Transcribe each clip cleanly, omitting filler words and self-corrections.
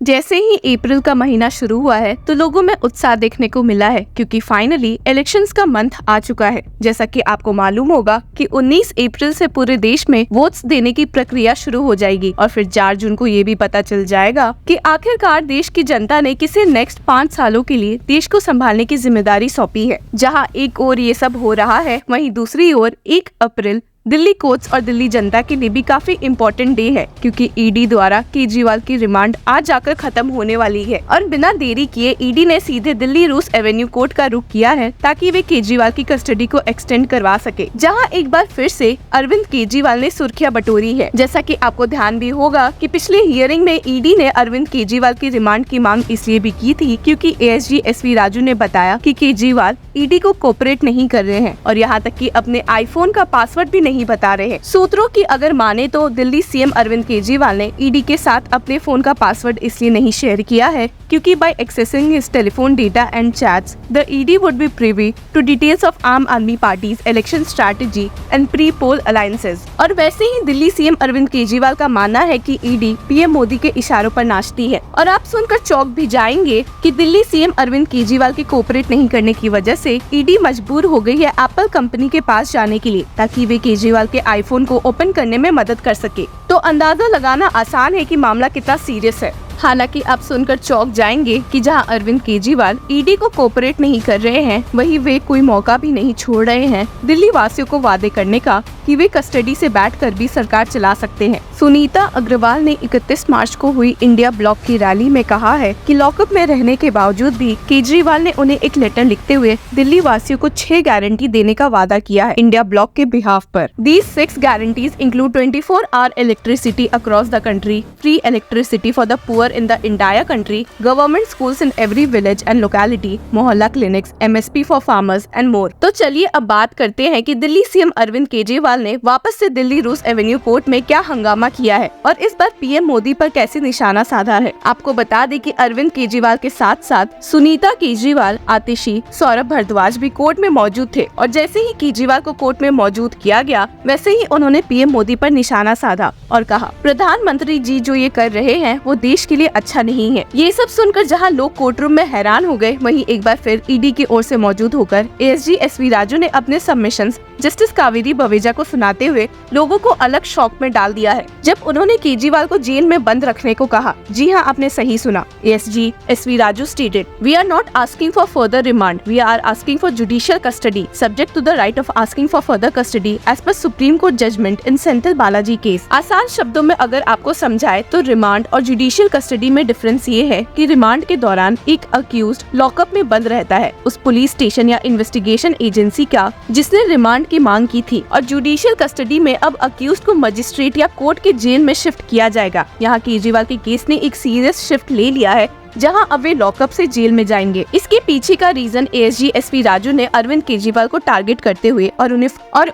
जैसे ही अप्रैल का महीना शुरू हुआ है तो लोगों में उत्साह देखने को मिला है क्योंकि फाइनली इलेक्शंस का मंथ आ चुका है। जैसा कि आपको मालूम होगा कि 19 अप्रैल से पूरे देश में वोट्स देने की प्रक्रिया शुरू हो जाएगी और फिर 4 जून को ये भी पता चल जाएगा कि आखिरकार देश की जनता ने किसे नेक्स्ट 5 सालों के लिए देश को संभालने की जिम्मेदारी सौंपी है। जहां एक ओर ये सब हो रहा है, वहीं दूसरी ओर 1 अप्रैल दिल्ली कोर्ट्स और दिल्ली जनता के लिए भी काफी इम्पोर्टेंट डे है क्योंकि ईडी द्वारा केजरीवाल की रिमांड आज जाकर खत्म होने वाली है और बिना देरी किए ईडी ने सीधे दिल्ली रूस एवेन्यू कोर्ट का रुख किया है ताकि वे केजरीवाल की कस्टडी को एक्सटेंड करवा सके, जहां एक बार फिर से अरविंद केजरीवाल ने सुर्खियां बटोरी है। जैसा कि आपको ध्यान भी होगा कि पिछले हियरिंग में ईडी ने अरविंद केजरीवाल की रिमांड की मांग इसलिए भी की थी क्योंकि एएसजी एसवी राजू ने बताया कि केजरीवाल ईडी को कोऑपरेट नहीं कर रहे हैं और यहाँ तक कि अपने आईफोन का पासवर्ड भी नहीं बता रहे हैं। सूत्रों की अगर माने तो दिल्ली सीएम अरविंद केजरीवाल ने ईडी के साथ अपने फोन का पासवर्ड इसलिए नहीं शेयर किया है क्योंकि by accessing his telephone data and chats the ED would be privy to details of Aam Aadmi party's election strategy and pre poll alliances. और वैसे ही दिल्ली सीएम अरविंद केजरीवाल का मानना है कि ईडी पीएम मोदी के इशारों पर नाचती है और आप सुनकर चौंक भी जाएंगे कि दिल्ली सीएम अरविंद केजरीवाल के कोऑपरेट नहीं करने की वजह से ईडी मजबूर हो गई है एप्पल कंपनी के पास जाने के लिए ताकि वे केजरीवाल के आईफोन को ओपन करने में मदद कर सके। तो अंदाजा लगाना आसान है कि मामला कितना सीरियस है। हालांकि आप सुनकर चौंक जाएंगे कि जहां अरविंद केजरीवाल ईडी को कोऑपरेट नहीं कर रहे हैं, वहीं वे कोई मौका भी नहीं छोड़ रहे हैं दिल्ली वासियों को वादे करने का कि वे कस्टडी से बैठकर भी सरकार चला सकते हैं। सुनीता अग्रवाल ने 31 मार्च को हुई इंडिया ब्लॉक की रैली में कहा है कि लॉकअप में रहने के बावजूद भी केजरीवाल ने उन्हें एक लेटर लिखते हुए दिल्ली वासियों को 6 गारंटी देने का वादा किया है इंडिया ब्लॉक के बिहाफ पर। These 6 guarantees include 24-hour electricity across the country, free electricity for the poor in the entire country, government schools in every village and locality, मोहल्ला clinics, MSP for farmers and more। तो चलिए अब बात करते हैं कि Delhi CM Arvind Kejriwal ने वापस से दिल्ली रूस एवेन्यू कोर्ट में क्या हंगामा किया है और इस बार पीएम मोदी पर कैसे निशाना साधा है। आपको बता दें कि अरविंद केजरीवाल के साथ साथ सुनीता केजरीवाल, आतिशी, सौरभ भारद्वाज भी कोर्ट में मौजूद थे और जैसे ही केजरीवाल को कोर्ट में मौजूद किया गया वैसे ही उन्होंने पीएम मोदी पर निशाना साधा और कहा, प्रधानमंत्री जी जो ये कर रहे हैं वो देश के लिए अच्छा नहीं है। ये सब सुनकर जहां लोग कोर्ट रूम में हैरान हो गए, वहीं एक बार फिर ईडी की ओर से मौजूद होकर एएसजी एसवी राजू ने अपने सबमिशंस जस्टिस कावेरी बवेजा को सुनाते हुए लोगों को अलग शॉक में डाल दिया है जब उन्होंने केजरीवाल को जेल में बंद रखने को कहा। जी हाँ, आपने सही सुना। ASG SV Raju stated, we are not asking for further remand, we are asking for judicial custody subject to the right of asking for further custody as per Supreme Court judgment in Senthil Balaji case. आसान शब्दों में अगर आपको समझाए तो remand और judicial custody में difference ये है कि रिमांड के दौरान एक अक्यूज्ड लॉकअप में बंद रहता है उस पुलिस स्टेशन या इन्वेस्टिगेशन एजेंसी का जिसने रिमांड की मांग की थी, और जुडिशियल कस्टडी में अब अक्यूज्ड को मजिस्ट्रेट या कोर्ट के जेल में शिफ्ट किया जाएगा। यहाँ केजरीवाल के केस ने एक सीरियस शिफ्ट ले लिया है जहां अब वे लॉकअप से जेल में जाएंगे। इसके पीछे का रीजन एएसजी एसवी राजू ने अरविंद केजरीवाल को टारगेट करते हुए और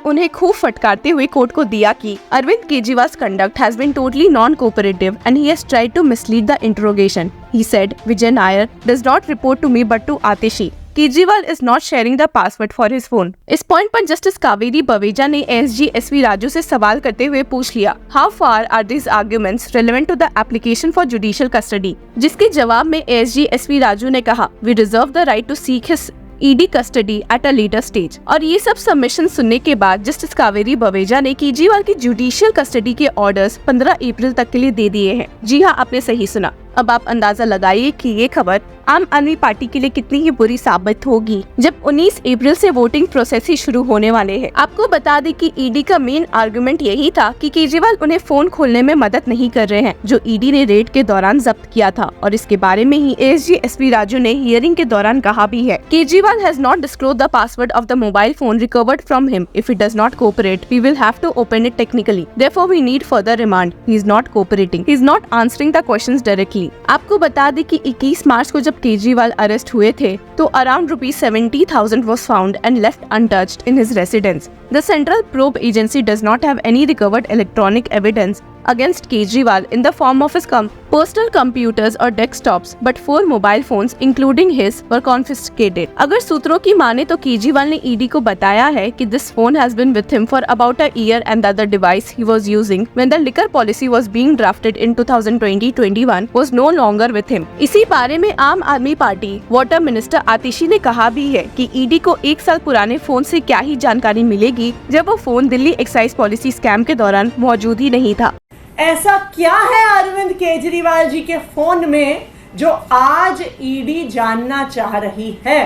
उन्हें खूब फटकारते हुए कोर्ट को दिया कि Arvind Kejriwal's conduct has been totally non-cooperative and he has tried to mislead the interrogation. He said, Vijay Nair does not report to me but to Atishi. Kejriwal is not sharing the password for his phone। इस point पर justice Kaveri Baweja ने ASG SV Raju से सवाल करते हुए पूछ लिया, How far are these arguments relevant to the application for judicial custody? जिसके जवाब में एएसजी एसवी राजू ने कहा, We reserve the right to seek his ED custody at a later stage. और ये सब सबमिशन सुनने के बाद जस्टिस कावेरी बवेजा ने केजरीवाल की जुडिशियल कस्टडी के ऑर्डर्स 15 अप्रैल तक के लिए दे दिए हैं। जी हाँ, आपने सही सुना। अब आप अंदाजा लगाइए कि ये खबर आम आदमी पार्टी के लिए कितनी ही बुरी साबित होगी जब 19 अप्रैल से वोटिंग प्रोसेस ही शुरू होने वाले हैं। आपको बता दें कि ईडी का मेन आर्गुमेंट यही था कि केजरीवाल उन्हें फोन खोलने में मदद नहीं कर रहे हैं जो ईडी ने रेड के दौरान जब्त किया था, और इसके बारे में ही एएसजी एसवी राजू ने हियरिंग के दौरान कहा भी है, Kejriwal has not disclosed the password of the mobile phone recovered from him. If it does not cooperate we will have to open it technically, therefore we need further remand. He is not cooperating, he is not answering the questions directly. आपको बता दें कि 21 मार्च को जब Kejriwal arrest हुए थे तो around ₹70,000 was found and left untouched in his residence. The Central Probe Agency does not have any recovered electronic evidence against Kejriwal in the form of his personal computers or desktops, but 4 mobile phones, including his, were confiscated. अगर सूत्रों की माने तो केजरीवाल ने ED को बताया है कि this phone has been with him for about a year and that the device he was using when the liquor policy was being drafted in 2020-21 was no longer with him. इसी बारे में आम आदमी party water minister आतिशी ने कहा भी है कि ईडी को 1 साल पुराने फोन से क्या ही जानकारी मिलेगी जब वो phone Delhi excise policy scam के दौरान मौजूद ही नहीं था। ऐसा क्या है अरविंद केजरीवाल जी के फोन में जो आज ईडी जानना चाह रही है?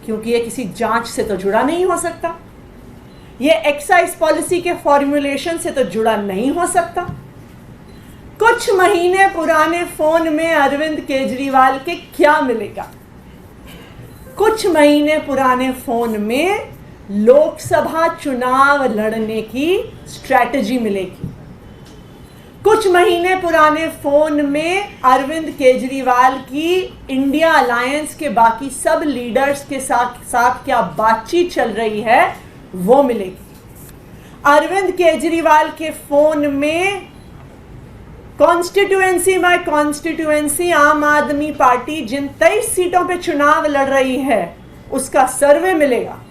क्योंकि ये किसी जांच से तो जुड़ा नहीं हो सकता, ये एक्साइज पॉलिसी के फॉर्मुलेशन से तो जुड़ा नहीं हो सकता। कुछ महीने पुराने फोन में अरविंद केजरीवाल के क्या मिलेगा? कुछ महीने पुराने फोन में लोकसभा चुनाव लड़ने की स्ट्रैटेजी मिलेगी। कुछ महीने पुराने फोन में अरविंद केजरीवाल की इंडिया अलायंस के बाकी सब लीडर्स के साथ क्या बातचीत चल रही है वो मिलेगी। अरविंद केजरीवाल के फोन में कॉन्स्टिट्यूएंसी बाय कॉन्स्टिट्यूएंसी आम आदमी पार्टी जिन 23 सीटों पे चुनाव लड़ रही है उसका सर्वे मिलेगा।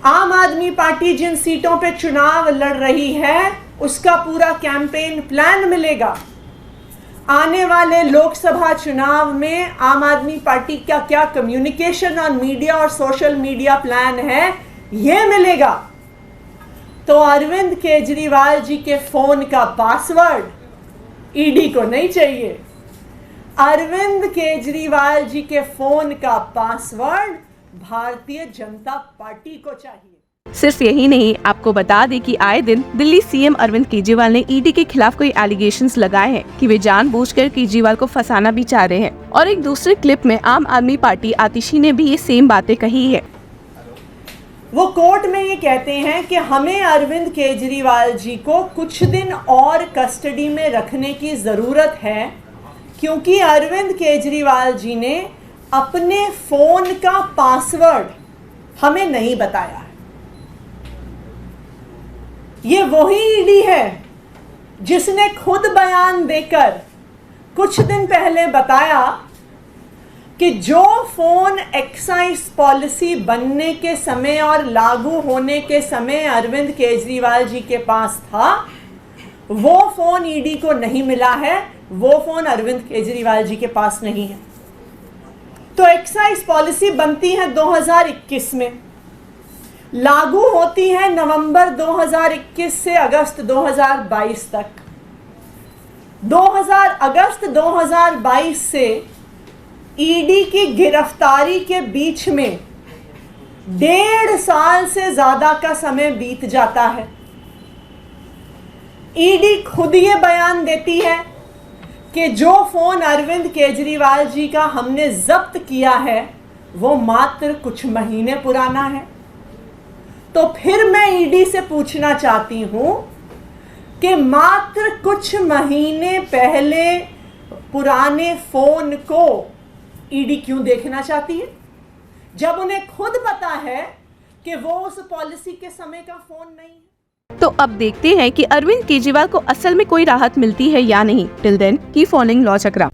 आम आदमी पार्टी जिन सीटों पे चुनाव लड़ रही है उसका पूरा कैंपेन प्लान मिलेगा। आने वाले लोकसभा चुनाव में आम आदमी पार्टी का क्या कम्युनिकेशन ऑन मीडिया और सोशल मीडिया प्लान है ये मिलेगा। तो अरविंद केजरीवाल जी के फोन का पासवर्ड ईडी को नहीं चाहिए, अरविंद केजरीवाल जी के फोन का पासवर्ड भारतीय जनता पार्टी को चाहिए। सिर्फ यही नहीं, आपको बता दें कि आए दिन दिल्ली सीएम अरविंद केजरीवाल ने ईडी के खिलाफ कोई एलिगेशंस लगाए हैं कि वे जानबूझकर केजरीवाल को फंसाना भी चाह रहे हैं। और एक दूसरे क्लिप में आम आदमी पार्टी आतिशी ने भी ये सेम बातें कही है। वो कोर्ट में ये कहते हैं कि हमें अरविंद केजरीवाल जी को कुछ दिन और कस्टडी में रखने की जरूरत है क्योंकि अरविंद केजरीवाल जी ने अपने फोन का पासवर्ड हमें नहीं बताया है। ये वही ईडी है जिसने खुद बयान देकर कुछ दिन पहले बताया कि जो फोन एक्साइज पॉलिसी बनने के समय और लागू होने के समय अरविंद केजरीवाल जी के पास था वो फोन ईडी को नहीं मिला है, वो फोन अरविंद केजरीवाल जी के पास नहीं है। तो एक्साइज पॉलिसी बनती है 2021 में, लागू होती है नवंबर 2021 से अगस्त 2022 तक। अगस्त 2022 से ईडी की गिरफ्तारी के बीच में 1.5 साल से ज्यादा का समय बीत जाता है। ईडी खुद ये बयान देती है कि जो फोन अरविंद केजरीवाल जी का हमने जब्त किया है वो मात्र कुछ महीने पुराना है। तो फिर मैं ईडी से पूछना चाहती हूं कि मात्र कुछ महीने पहले पुराने फोन को ईडी क्यों देखना चाहती है जब उन्हें खुद पता है कि वो उस पॉलिसी के समय का फोन नहीं है। तो अब देखते हैं कि अरविंद केजरीवाल को असल में कोई राहत मिलती है या नहीं। Till then keep following law चक्रा।